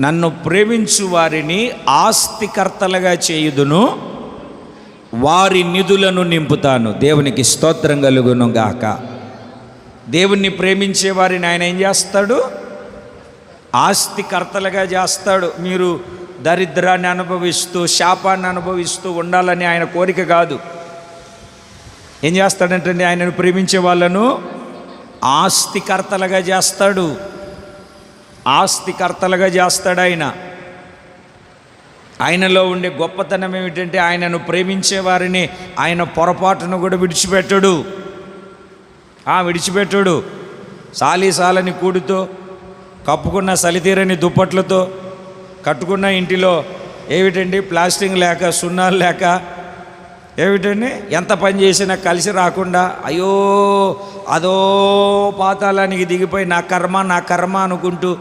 నన్ను ప్రేమించు వారిని ఆస్తికర్తలుగా చేయుదును, వారి నిధులను నింపుతాను. దేవునికి స్తోత్రం కలుగును గాక. దేవుణ్ణి ప్రేమించే వారిని ఆయన ఏం చేస్తాడు? ఆస్తికర్తలుగా చేస్తాడు. మీరు దరిద్రాన్ని అనుభవిస్తూ శాపాన్ని అనుభవిస్తూ ఉండాలని ఆయన కోరిక కాదు. ఏం చేస్తాడంటే ఆయనను ప్రేమించే వాళ్ళను ఆస్తికర్తలుగా చేస్తాడు. ఆస్తికర్తలుగా చేస్తాడు ఆయన. ఆయనలో ఉండే గొప్పతనం ఏమిటంటే ఆయనను ప్రేమించే వారిని ఆయన పొరపాటును కూడా విడిచిపెట్టడు. విడిచిపెట్టడు. సాలని కూడుతో, కప్పుకున్న సలితీరని దుప్పట్లతో, కట్టుకున్న ఇంటిలో ఏమిటండి ప్లాస్టింగ్ లేక, సున్నాలు లేక, ఏమిటండి ఎంత పని చేసినా కలిసి రాకుండా, అయ్యో అదో పాతాళానికి దిగిపోయి నా కర్మ అనుకుంటూ